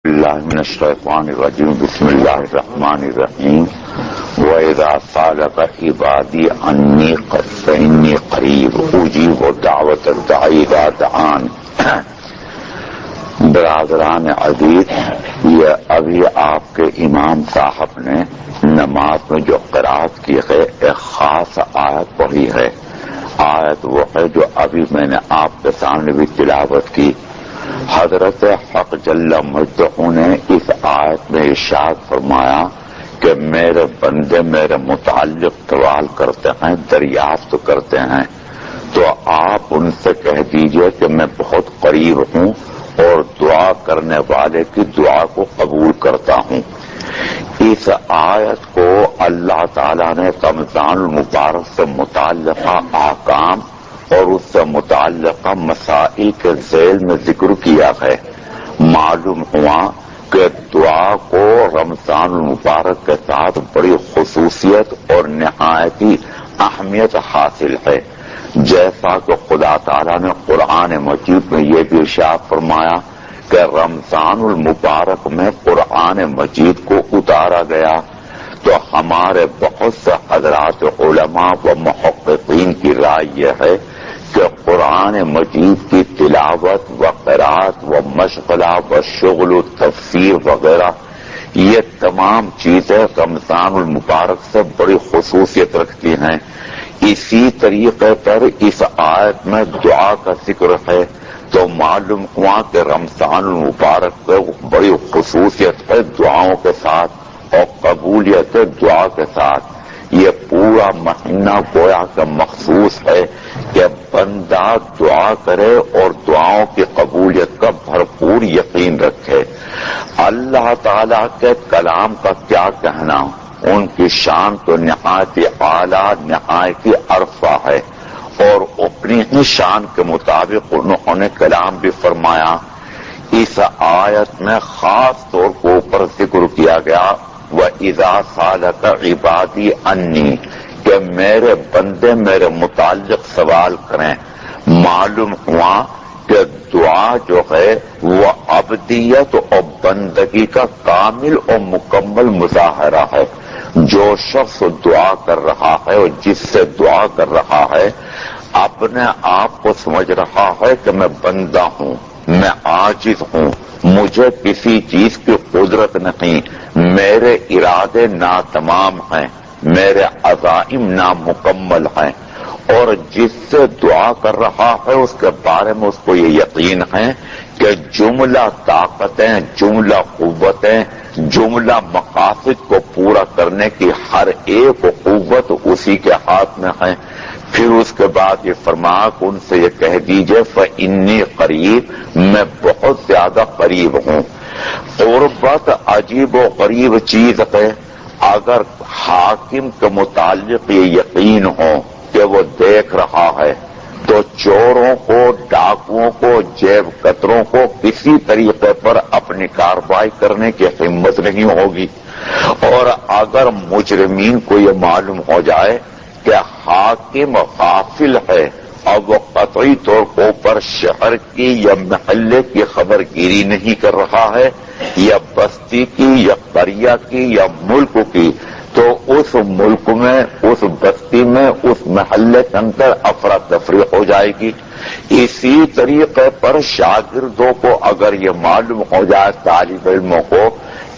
اللہ من الشیطان الرجیم بسم اللہ الرحمن الرحیم وَإِذَا سَأَلَكَ عِبَادِي عَنِّي فَإِنِّي قَرِيبٌ أُجِيبُ دَعْوَةَ الدَّاعِ إِذَا دَعَانِ۔ برادران عزیز، یہ ابھی آپ کے امام صاحب نے نماز میں جو قرأت کی ہے ایک خاص آیت پڑھی ہے۔ آیت وہ ہے جو ابھی میں نے آپ کے سامنے بھی تلاوت کی۔ حضرت حق جل مجدہ نے اس آیت میں ارشاد فرمایا کہ میرے بندے میرے متعلق سوال کرتے ہیں، دریافت کرتے ہیں، تو آپ ان سے کہہ دیجئے کہ میں بہت قریب ہوں اور دعا کرنے والے کی دعا کو قبول کرتا ہوں۔ اس آیت کو اللہ تعالیٰ نے رمضان المبارک سے متعلقہ احکام اور اس سے متعلقہ مسائل کے ذیل میں ذکر کیا ہے۔ معلوم ہوا کہ دعا کو رمضان المبارک کے ساتھ بڑی خصوصیت اور نہایتی اہمیت حاصل ہے، جیسا کہ خدا تعالیٰ نے قرآن مجید میں یہ بھی ارشاد فرمایا کہ رمضان المبارک میں قرآن مجید کو اتارا گیا۔ تو ہمارے بہت سے حضرات علماء و محققین کی رائے یہ ہے کہ قرآن مجید کی تلاوت و قرأت و مشغلہ و شغل و تفسیر وغیرہ یہ تمام چیزیں رمضان المبارک سے بڑی خصوصیت رکھتی ہیں۔ اسی طریقے پر اس آیت میں دعا کا ذکر ہے، تو معلوم ہوا کہ رمضان المبارک کو بڑی خصوصیت ہے دعاؤں کے ساتھ اور قبولیت دعا کے ساتھ۔ یہ پورا مہینہ گویا کہ مخصوص ہے کہ بندہ دعا کرے اور دعاؤں کی قبولیت کا بھرپور یقین رکھے۔ اللہ تعالیٰ کے کلام کا کیا کہنا، ان کی شان تو نہایت اعلیٰ نہایت عرفہ ہے، اور اپنی ہی شان کے مطابق انہوں نے کلام بھی فرمایا۔ اس آیت میں خاص طور کے اوپر ذکر کیا گیا وَإِذَا سَأَلَكَ عِبَادِي عَنِّي، کہ میرے بندے میرے متعلق سوال کریں۔ معلوم ہوا کہ دعا جو ہے وہ عبدیت اور بندگی کا کامل اور مکمل مظاہرہ ہے۔ جو شخص دعا کر رہا ہے اور جس سے دعا کر رہا ہے اپنے آپ کو سمجھ رہا ہے کہ میں بندہ ہوں، میں عاجز ہوں، مجھے کسی چیز کی قدرت نہیں، میرے ارادے ناتمام ہیں، میرے عزائم نامکمل ہیں، اور جس سے دعا کر رہا ہے اس کے بارے میں اس کو یہ یقین ہے کہ جملہ طاقتیں، جملہ قوتیں، جملہ مقاصد کو پورا کرنے کی ہر ایک قوت اسی کے ہاتھ میں ہے۔ پھر اس کے بعد یہ فرمایا کہ ان سے یہ کہہ دیجئے فَإِنِّي قریب، میں بہت زیادہ قریب ہوں۔ قربت عجیب و غریب چیز ہے۔ اگر حاکم کے متعلق یہ یقین ہو کہ وہ دیکھ رہا ہے تو چوروں کو، ڈاکوؤں کو، جیب کتروں کو کسی طریقے پر اپنی کارروائی کرنے کی ہمت نہیں ہوگی۔ اور اگر مجرمین کو یہ معلوم ہو جائے کہ حاکم غافل ہے اور وہ قطعی طور پر شہر کی یا محلے کی خبر گیری نہیں کر رہا ہے، یا بستی کی یا قریہ کی یا ملک کی، تو اس ملک میں، اس بستی میں، اس محلے کے اندر افراتفری ہو جائے گی۔ اسی طریقے پر شاگردوں کو اگر یہ معلوم ہو جائے، طالب علموں کو،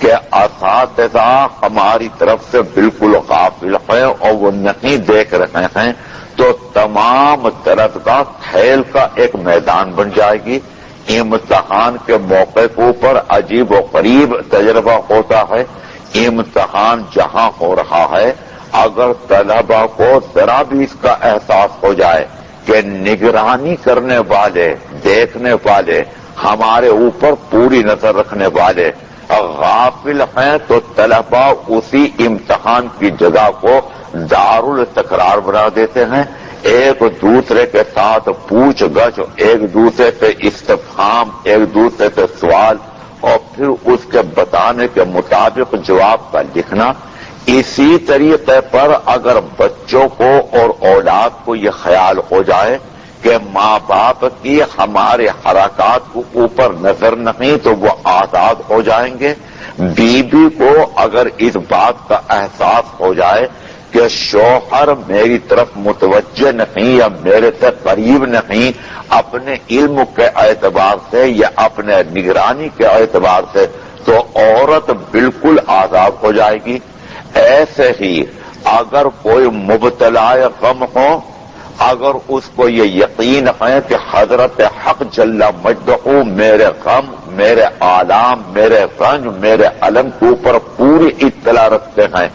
کہ اساتذہ ہماری طرف سے بالکل غافل ہیں اور وہ نہیں دیکھ رہے ہیں، تو تمام درجہ کھیل کا ایک میدان بن جائے گی۔ امتحان کے موقع کے اوپر عجیب و غریب تجربہ ہوتا ہے۔ امتحان جہاں ہو رہا ہے، اگر طلبہ کو ذرا بھی اس کا احساس ہو جائے کہ نگرانی کرنے والے، دیکھنے والے، ہمارے اوپر پوری نظر رکھنے والے غافل ہیں، تو طلبہ اسی امتحان کی جگہ کو دارالتکرار بنا دیتے ہیں۔ ایک دوسرے کے ساتھ پوچھ گچھ، ایک دوسرے سے استفہام، ایک دوسرے سے سوال، اور پھر اس کے بتانے کے مطابق جواب کا لکھنا۔ اسی طریقے پر اگر بچوں کو اور اولاد کو یہ خیال ہو جائے کہ ماں باپ کی ہمارے حرکات کو اوپر نظر نہیں تو وہ آزاد ہو جائیں گے. بیوی کو اگر اس بات کا احساس ہو جائے کہ شوہر میری طرف متوجہ نہیں یا میرے سے قریب نہیں اپنے علم کے اعتبار سے یا اپنے نگرانی کے اعتبار سے، تو عورت بالکل آزاد ہو جائے گی. ایسے ہی اگر کوئی مبتلا غم ہو، اگر اس کو یہ یقین ہے کہ حضرت حق جل مجدہ میرے غم، میرے آلام، میرے رنج، میرے علم کے اوپر پوری اطلاع رکھتے ہیں،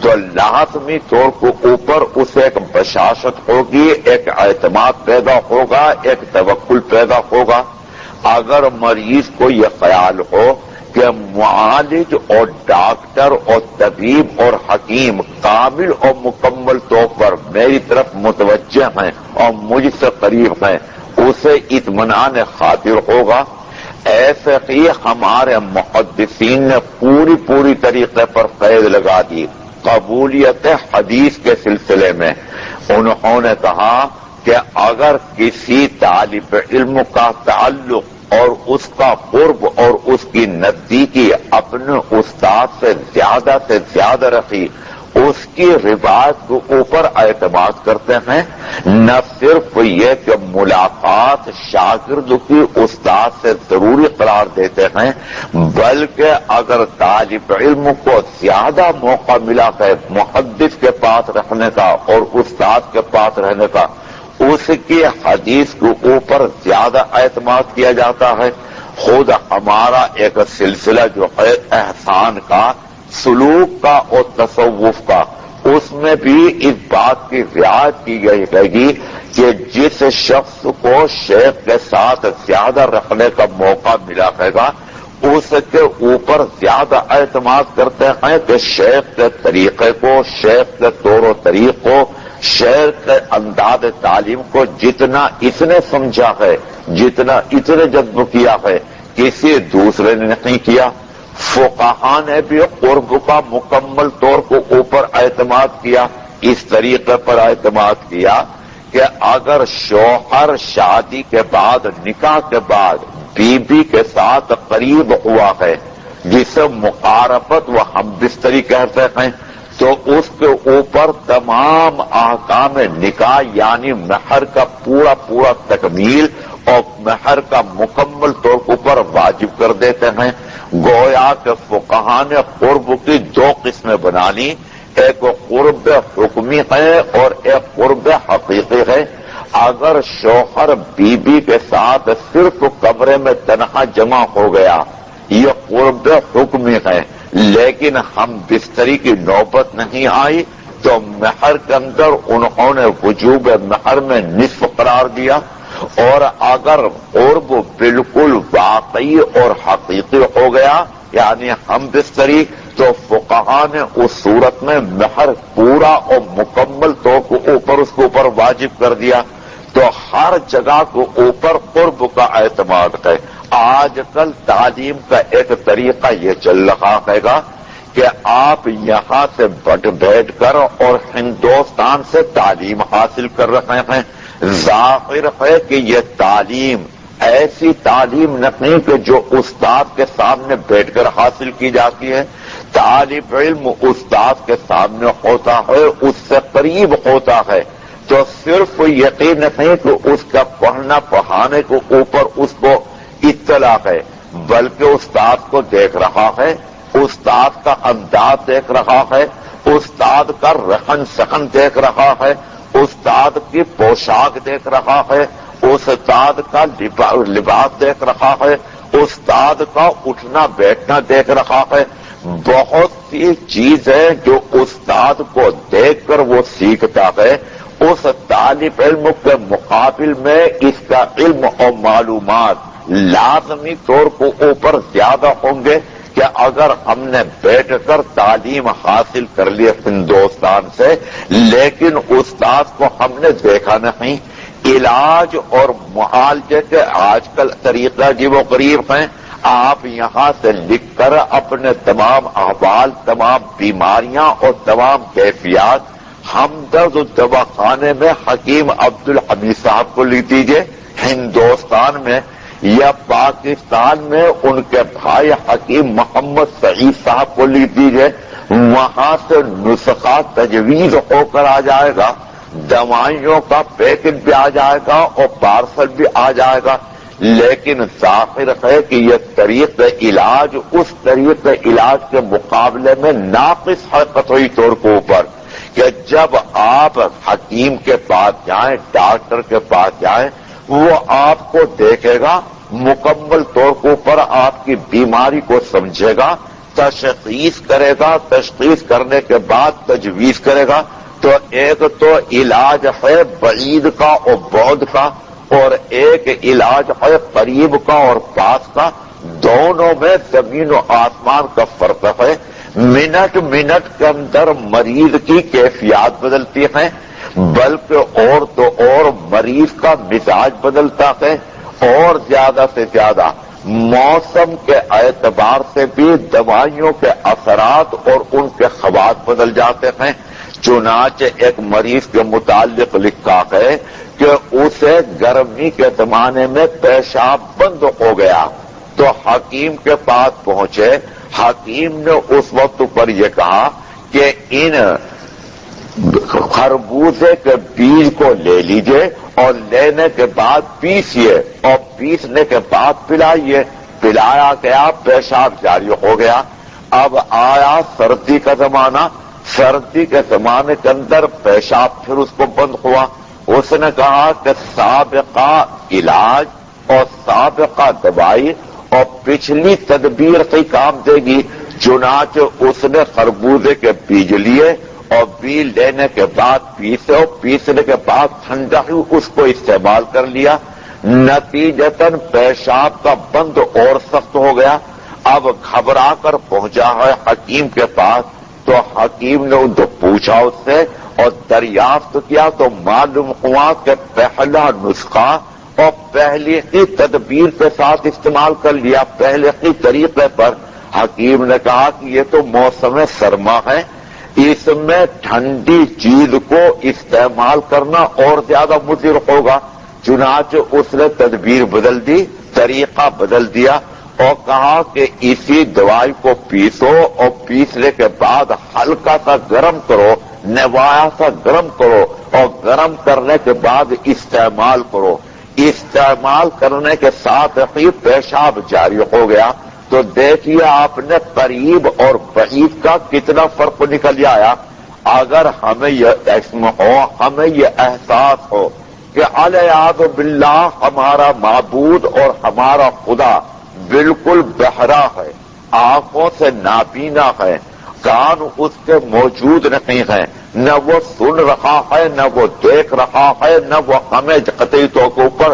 تو لازمی طور کو اوپر اسے ایک بشاشت ہوگی، ایک اعتماد پیدا ہوگا، ایک توکل پیدا ہوگا. اگر مریض کو یہ خیال ہو کہ معالج اور ڈاکٹر اور طبیب اور حکیم کامل اور مکمل طور پر میری طرف متوجہ ہیں اور مجھ سے قریب ہیں، اسے اطمینان خاطر ہوگا. ایسے ہی ہمارے محدثین نے پوری طریقے پر قید لگا دی قبولیت حدیث کے سلسلے میں. انہوں نے کہا کہ اگر کسی طالب علم کا تعلق اور اس کا قرب اور اس کی نزدیکی اپنے استاد سے زیادہ رکھی، اس کی روایت کے اوپر اعتماد کرتے ہیں. نہ صرف یہ کہ ملاقات شاگرد کی استاد سے ضروری قرار دیتے ہیں، بلکہ اگر طالب علم کو زیادہ موقع ملا ہے محدث کے پاس رہنے کا اور استاد کے پاس رہنے کا، اس کی حدیث کے اوپر زیادہ اعتماد کیا جاتا ہے. خود ہمارا ایک سلسلہ جو ہے احسان کا، سلوک کا اور تصوف کا، اس میں بھی اس بات کی رعایت کی گئی گی کہ جس شخص کو شیخ کے ساتھ زیادہ رکھنے کا موقع ملا ہے گا اس کے اوپر زیادہ اعتماد کرتے ہیں کہ شیخ کے طریقے کو، شیخ کے طور و طریق کو، شیخ کے انداز تعلیم کو جتنا اس نے سمجھا ہے، جتنا اس نے جذب کیا ہے، کسی دوسرے نے نہیں کیا. فقہاء نے بھی قرب کا مکمل طور کو اوپر اعتماد کیا، اس طریقے پر اعتماد کیا کہ اگر شوہر شادی کے بعد، نکاح کے بعد بیوی کے ساتھ قریب ہوا ہے، جسے مقاربت و ہم بستری کہتے ہیں، تو اس کے اوپر تمام احکام نکاح یعنی مہر کا پورا تکمیل اور مہر کا مکمل طور پر واجب کر دیتے ہیں. گویا کہ فقہاء نے قرب کی دو قسمیں بنا لی، ایک قرب حکمی ہے اور ایک قرب حقیقی ہے. اگر شوہر بیوی کے ساتھ صرف کمرے میں تنہا جمع ہو گیا یہ قرب حکمی ہے، لیکن ہم بستری کی نوبت نہیں آئی تو مہر کے اندر انہوں نے وجوب مہر میں نصف قرار دیا. اور اگر قرب بالکل واقعی اور حقیقی ہو گیا یعنی ہم بستری، تو فقہاء نے اس صورت میں مہر پورا اور مکمل طور کو اوپر اس کے اوپر واجب کر دیا. تو ہر جگہ کو اوپر قرب کا اعتماد ہے. آج کل تعلیم کا ایک طریقہ یہ چل رہا ہے گا کہ آپ یہاں سے بیٹھ کر اور ہندوستان سے تعلیم حاصل کر رہے ہیں. ظاہر ہے کہ یہ تعلیم ایسی تعلیم نہیں کہ جو استاد کے سامنے بیٹھ کر حاصل کی جاتی ہے. طالب علم استاد کے سامنے ہوتا ہے، اس سے قریب ہوتا ہے، تو صرف یقین نہیں کہ اس کا پڑھنا پڑھانے کے اوپر اس کو اطلاع ہے، بلکہ استاد کو دیکھ رہا ہے، استاد کا انداز دیکھ رہا ہے، استاد کا رہن سہن دیکھ رہا ہے، استاد کی پوشاک دیکھ رہا ہے، استاد کا لباس دیکھ رہا ہے، استاد کا اٹھنا بیٹھنا دیکھ رہا ہے. بہت سی چیزیں جو استاد کو دیکھ کر وہ سیکھتا ہے، اس طالب علم کے مقابل میں اس کا علم اور معلومات لازمی طور کو اوپر زیادہ ہوں گے کہ اگر ہم نے بیٹھ کر تعلیم حاصل کر لی ہندوستان سے لیکن استاد کو ہم نے دیکھا نہیں. علاج اور معالجے کے آج کل طریقہ جی وہ قریب ہیں. آپ یہاں سے لکھ کر اپنے تمام احوال، تمام بیماریاں اور تمام کیفیات ہمدرد دواخانے میں حکیم عبدالحمید صاحب کو لکھ دیجیے ہندوستان میں، یا پاکستان میں ان کے بھائی حکیم محمد سعید صاحب کو لکھ دیجیے، وہاں سے نسخہ تجویز ہو کر آ جائے گا، دوائیوں کا پیکٹ بھی آ جائے گا اور پارسل بھی آ جائے گا، لیکن ظاہر ہے کہ یہ طریق علاج اس طریق علاج کے مقابلے میں ناقص ہے قطعی طور کے اوپر، کہ جب آپ حکیم کے پاس جائیں، ڈاکٹر کے پاس جائیں، وہ آپ کو دیکھے گا، مکمل طور کے اوپر آپ کی بیماری کو سمجھے گا، تشخیص کرے گا، تشخیص کرنے کے بعد تجویز کرے گا۔ تو ایک تو علاج ہے بعید کا اور بعد کا، اور ایک علاج ہے قریب کا اور پاس کا، دونوں میں زمین و آسمان کا فرق ہے۔ منٹ منٹ کے اندر مریض کی کیفیات بدلتی ہیں، بلکہ اور تو اور مریض کا مزاج بدلتا ہے، اور زیادہ سے زیادہ موسم کے اعتبار سے بھی دوائیوں کے اثرات اور ان کے خواص بدل جاتے ہیں۔ چنانچہ ایک مریض کے متعلق لکھا ہے کہ اسے گرمی کے زمانے میں پیشاب بند ہو گیا، تو حکیم کے پاس پہنچے، حکیم نے اس وقت پر یہ کہا کہ ان خربوزے کے بیج کو لے لیجئے اور لینے کے بعد پیسیے اور پیسنے کے بعد پلائیے۔ پلایا گیا، پیشاب جاری ہو گیا۔ اب آیا سردی کا زمانہ، سردی کے زمانے کے اندر پیشاب پھر اس کو بند ہوا۔ اس نے کہا کہ سابقہ علاج اور سابقہ دوائی اور پچھلی تدبیر کی کام دے گی۔ چنانچہ اس نے خربوزے کے بیج لیے اور بیج لینے کے بعد پیسے اور پیسنے کے بعد ٹھنڈا ہی اس کو استعمال کر لیا، نتیجتاً پیشاب کا بند اور سخت ہو گیا۔ اب گھبرا کر پہنچا ہے حکیم کے پاس، تو حکیم نے ان کو پوچھا اس سے اور دریافت کیا تو معلوم ہوا کہ پہلا نسخہ اور پہلی ہی تدبیر کے ساتھ استعمال کر لیا، پہلے ہی طریقے پر۔ حکیم نے کہا کہ یہ تو موسم سرما ہے، اس میں ٹھنڈی چیز کو استعمال کرنا اور زیادہ مضر ہوگا۔ چنانچہ اس نے تدبیر بدل دی، طریقہ بدل دیا اور کہا کہ اسی دوائی کو پیسو اور پیسنے کے بعد ہلکا سا گرم کرو، نوایا سا گرم کرو اور گرم کرنے کے بعد استعمال کرو۔ استعمال کرنے کے ساتھ ہی پیشاب جاری ہو گیا۔ تو دیکھیے آپ نے قریب اور بعید کا کتنا فرق نکل آیا۔ اگر ہمیں یہ علم ہو، ہمیں یہ احساس ہو کہ الیاذ باللہ ہمارا معبود اور ہمارا خدا بالکل بہرا ہے، آنکھوں سے نابینا ہے، کان اس کے موجود نہیں ہیں، نہ وہ سن رہا ہے، نہ وہ دیکھ رہا ہے، نہ وہ ہمیں قطعی طور کے اوپر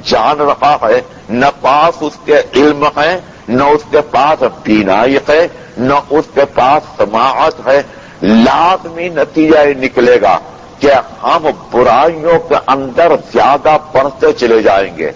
جان رہا ہے، نہ پاس اس کے علم ہے، نہ اس کے پاس بینائی ہے، نہ اس کے پاس سماعت ہے۔ لازمی نتیجہ یہ نکلے گا کہ ہم برائیوں کے اندر زیادہ بڑھتے چلے جائیں گے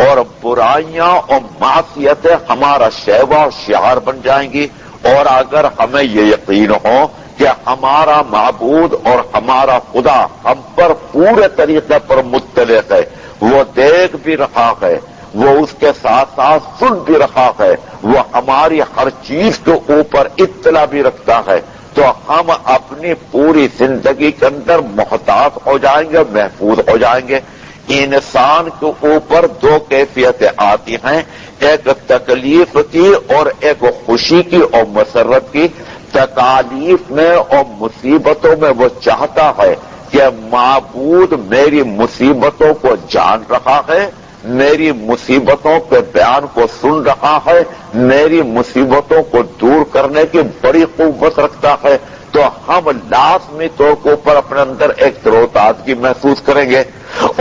اور برائیاں اور معصیتیں ہمارا شیوا اور شعار بن جائیں گی۔ اور اگر ہمیں یہ یقین ہو کہ ہمارا معبود اور ہمارا خدا ہم پر پورے طریقے پر مطلع ہے، وہ دیکھ بھی رہا ہے، وہ اس کے ساتھ ساتھ سن بھی رہا ہے، وہ ہماری ہر چیز کے اوپر اطلاع بھی رکھتا ہے، تو ہم اپنی پوری زندگی کے اندر محتاط ہو جائیں گے، محفوظ ہو جائیں گے۔ انسان کے اوپر دو کیفیتیں آتی ہیں، ایک تکلیف کی اور ایک خوشی کی اور مسرت کی۔ تکالیف میں اور مصیبتوں میں وہ چاہتا ہے کہ معبود میری مصیبتوں کو جان رہا ہے، میری مصیبتوں کے بیان کو سن رہا ہے، میری مصیبتوں کو دور کرنے کی بڑی قوت رکھتا ہے، تو ہم لازمی طور کے اوپر اپنے اندر ایک تروتازگی محسوس کریں گے۔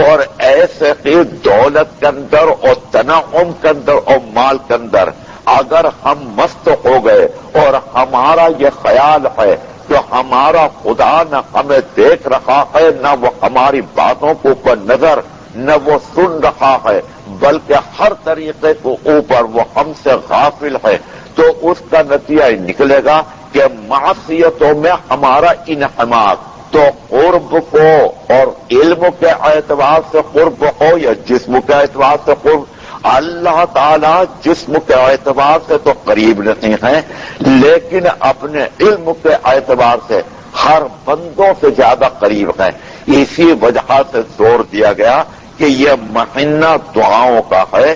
اور ایسے ہی دولت کے اندر اور تنعم کے اندر اور مال کے اندر اگر ہم مست ہو گئے اور ہمارا یہ خیال ہے کہ ہمارا خدا نہ ہمیں دیکھ رہا ہے، نہ وہ ہماری باتوں کے اوپر نظر، نہ وہ سن رہا ہے، بلکہ ہر طریقے کے اوپر وہ ہم سے غافل ہے، تو اس کا نتیجہ نکلے گا کہ معصیتوں میں ہمارا انہماک تو قرب کو اور علم کے اعتبار سے قرب ہو یا جسم کے اعتبار سے قرب، اللہ تعالیٰ جسم کے اعتبار سے تو قریب نہیں ہیں، لیکن اپنے علم کے اعتبار سے ہر بندوں سے زیادہ قریب ہیں۔ اسی وجہ سے زور دیا گیا کہ یہ مہینہ دعاؤں کا ہے،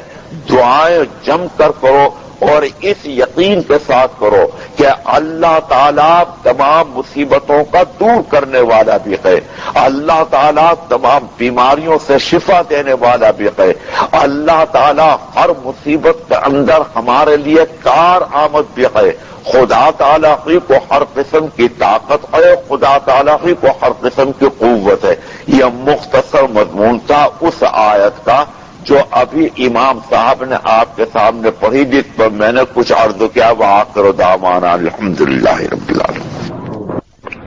دعائیں جم کر کرو اور اس یقین کے ساتھ کرو کہ اللہ تعالیٰ تمام مصیبتوں کا دور کرنے والا بھی ہے، اللہ تعالیٰ تمام بیماریوں سے شفا دینے والا بھی ہے، اللہ تعالیٰ ہر مصیبت کے اندر ہمارے لیے کار آمد بھی ہے، خدا تعالیٰ ہی کو ہر قسم کی طاقت ہے، خدا تعالیٰ ہی کو ہر قسم کی قوت ہے۔ یہ مختصر مضمون تھا اس آیت کا جو ابھی امام صاحب نے آپ کے سامنے پڑھی، جس پر میں نے کچھ عرض کیا۔ وآخر دعوانا الحمدللہ رب العالمین۔